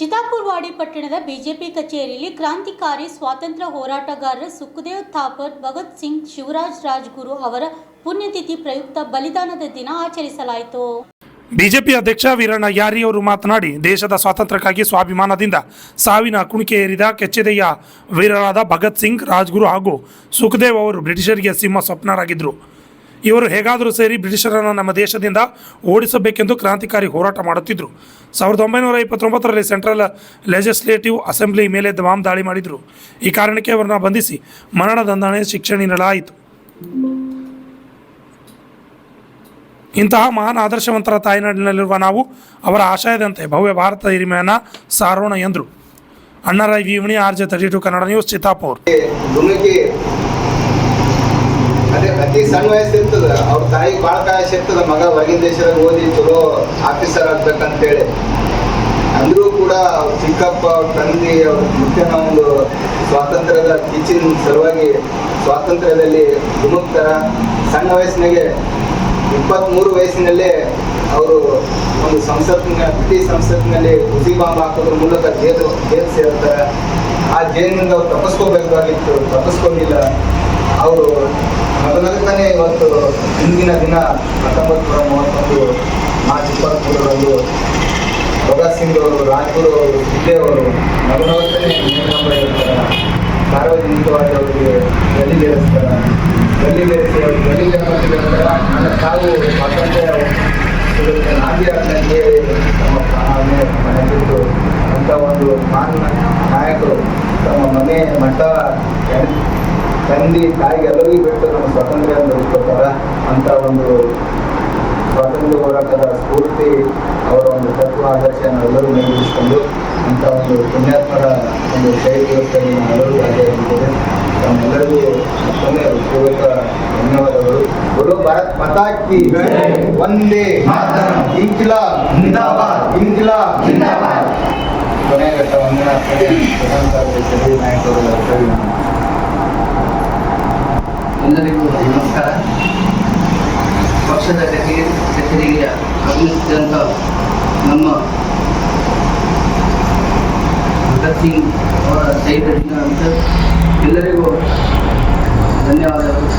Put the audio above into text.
ಚಿತ್ತಾಪುರವಾಡಿ ಪಟ್ಟಣದ ಬಿಜೆಪಿ ಕಚೇರಿಯಲ್ಲಿ ಕ್ರಾಂತಿಕಾರಿ ಸ್ವಾತಂತ್ರ್ಯ ಹೋರಾಟಗಾರರ ಸುಖದೇವ್ ಥಾಪರ್, ಭಗತ್ ಸಿಂಗ್, ಶಿವರಾಜ್ ರಾಜ್ಗುರು ಅವರ ಪುಣ್ಯತಿಥಿ ಪ್ರಯುಕ್ತ ಬಲಿದಾನದ ದಿನ ಆಚರಿಸಲಾಯಿತು. ಬಿಜೆಪಿ ಅಧ್ಯಕ್ಷ ವೀರಣ್ಣ ಯಾರಿ ಅವರು ಮಾತನಾಡಿ, ದೇಶದ ಸ್ವಾತಂತ್ರ್ಯಕ್ಕಾಗಿ ಸ್ವಾಭಿಮಾನದಿಂದ ಸಾವಿನ ಕುಣಿಕೆ ಏರಿದ ಕೆಚ್ಚೆದೆಯ ವೀರರಾದ ಭಗತ್ ಸಿಂಗ್, ರಾಜ್ಗುರು ಹಾಗೂ ಸುಖದೇವ್ ಅವರು ಬ್ರಿಟಿಷರಿಗೆ ಸಿಂಹ ಸ್ವಪ್ನರಾಗಿದ್ದರು. ಇವರು ಹೇಗಾದರೂ ಸೇರಿ ಬ್ರಿಟಿಷರನ್ನು ನಮ್ಮ ದೇಶದಿಂದ ಓಡಿಸಬೇಕೆಂದು ಕ್ರಾಂತಿಕಾರಿ ಹೋರಾಟ ಮಾಡುತ್ತಿದ್ದರು. 1929ರಲ್ಲಿ ಸೆಂಟ್ರಲ್ ಲೆಜಿಸ್ಲೇಟಿವ್ ಅಸೆಂಬ್ಲಿ ಮೇಲೆ ಬಾಂಬ್ ದಾಳಿ ಮಾಡಿದರು. ಈ ಕಾರಣಕ್ಕೆ ಅವರನ್ನು ಬಂಧಿಸಿ ಮರಣದಂಡನೆ ಶಿಕ್ಷೆ ನೀಡಲಾಯಿತು. ಇಂತಹ ಮಹಾನ್ ಆದರ್ಶವಂತರ ತಾಯ್ನಾಡಿನಲ್ಲಿರುವ ನಾವು ಅವರ ಆಶಯದಂತೆ ಭವ್ಯ ಭಾರತ ಹಿರಿಮೆಯನ್ನು ಸಾರೋಣ ಎಂದರು. ಅಣ್ಣರಾಯ್ ವಿವಣಿ, RJ32 ಕನ್ನಡ ನ್ಯೂಸ್, ಚಿತ್ತಾಪುರ. ಅತಿ ಸಣ್ಣ ವಯಸ್ಸಿರ್ತದ, ಅವ್ರ ತಾಯಿ ಭಾಳ ಕಾಯಸ್ ಇರ್ತದ, ಮಗ ಹೊರಗಿನ ದೇಶದಾಗ ಓದಿ ಚಲೋ ಆಫೀಸರ್ ಆಗ್ಬೇಕಂತೇಳಿ. ಅಂದರೂ ಕೂಡ ಅವ್ರ ಚಿಕ್ಕಪ್ಪ, ಅವ್ರ ತಂದೆ, ಅವ್ರ ಮುಖ್ಯನ ಒಂದು ಸ್ವಾತಂತ್ರ್ಯದ ಟೀಚಿಂಗ್ ಸಲುವಾಗಿ ಸ್ವಾತಂತ್ರ್ಯದಲ್ಲಿ ಧುಮುಕ್ತಾರ. ಸಣ್ಣ ವಯಸ್ಸಿನಾಗೆ 23 ವಯಸ್ಸಿನಲ್ಲೇ ಅವರು ಒಂದು ಬ್ರಿಟಿಷ್ ಸಂಸತ್ತಿನಲ್ಲಿ ಹುಸಿ ಬಾಂಬ್ ಹಾಕೋದ್ರ ಮೂಲಕ ಜೈಲು ಸೇರ್ತಾರೆ. ಆ ಜೈಲಿನಿಂದ ಅವ್ರು ತಪ್ಪಿಸ್ಕೋಬೇಕಾಗಿತ್ತು, ತಪ್ಪಿಸ್ಕೊಂಡಿಲ್ಲ. ಅವರು ಮೊದಲನೇ ಇವತ್ತು ಹಿಂದಿನ ದಿನ 1931 ಮಾರ್ಚ್ 23ರಂದು ಭಗತ್ ಸಿಂಗ್ ಅವರು, ರಾಜ್ಗುರು ಅವರು, ಸುಖದೇವ್ ಅವರು ಮೊದಲನೇ ಸಾರ್ವಜನಿಕವಾಗಿ ಅವರಿಗೆ ಗಲ್ಲಿಗೇರಿಸ್ತಾರೆ. ಗಲ್ಲಿಗೇರಿಸಿ ಅವರು ನನ್ನ ತಾವು ಸ್ವಾತಂತ್ರ್ಯ ನಾಡಿ ಆಗಲಿಕ್ಕೆ ತಮ್ಮ ಪ್ರಾಣವನ್ನೇ ಮನೆಬಿಟ್ಟು ಅಂಥ ಒಂದು ಮಾನ್ಯ ನಾಯಕರು ತಮ್ಮ ಮನೆ ಮಠ ತಂದೆ ತಾಯಿಗೆ ಎಲ್ಲರಿಗೂ ಬಿಟ್ಟು ನಮ್ಮ ಸ್ವಾತಂತ್ರ್ಯ ನಡೆಸ್ಕೊತಾರ. ಅಂಥ ಒಂದು ಸ್ವಾತಂತ್ರ್ಯ ಹೋರಾಟದ ಸ್ಫೂರ್ತಿ, ಅವರ ಒಂದು ತತ್ವ ಆದರ್ಶ ನಾವೆಲ್ಲರೂ ಮೇಲಿರಿಸಿಕೊಂಡು ಅಂಥ ಒಂದು ಪುಣ್ಯಾತ್ಮರ ಒಂದು ಶೈಲಿ ವ್ಯವಸ್ಥೆಯಲ್ಲಿ ನಾವೆಲ್ಲರೂ ಭಾಗಿಯಾಗಿದ್ದೇವೆ. ತಮ್ಮೆಲ್ಲರಿಗೂ ಮತ್ತೊಮ್ಮೆ ಹೃತ್ಪೂರ್ವಕ ಧನ್ಯವಾದಗಳು. ಗುರು ಭಾರತ್ ಮಾತಾ ಕಿ ವಂದೇ ಮಾತರಂ. ಇನ್ಕಿಲಾಬ್ ಜಿಂದಾಬಾದ್, ಇನ್ಕಿಲಾಬ್ ಜಿಂದಾಬಾದ್. ಕೊನೆಯ ಘಟ್ಟ ವಂದನಾ ನಾಯಕರು. ಎಲ್ಲರಿಗೂ ನಮಸ್ಕಾರ. ಪಕ್ಷದ ಕಚೇರಿಗೆ ಆಗಮಿಸಿದಂಥ ನಮ್ಮ ಭಗತ್ ಸಿಂಗ್ ಅವರ ಶಹೀದ್ ದಿನ ಅಂತ ಎಲ್ಲರಿಗೂ ಧನ್ಯವಾದಗಳು.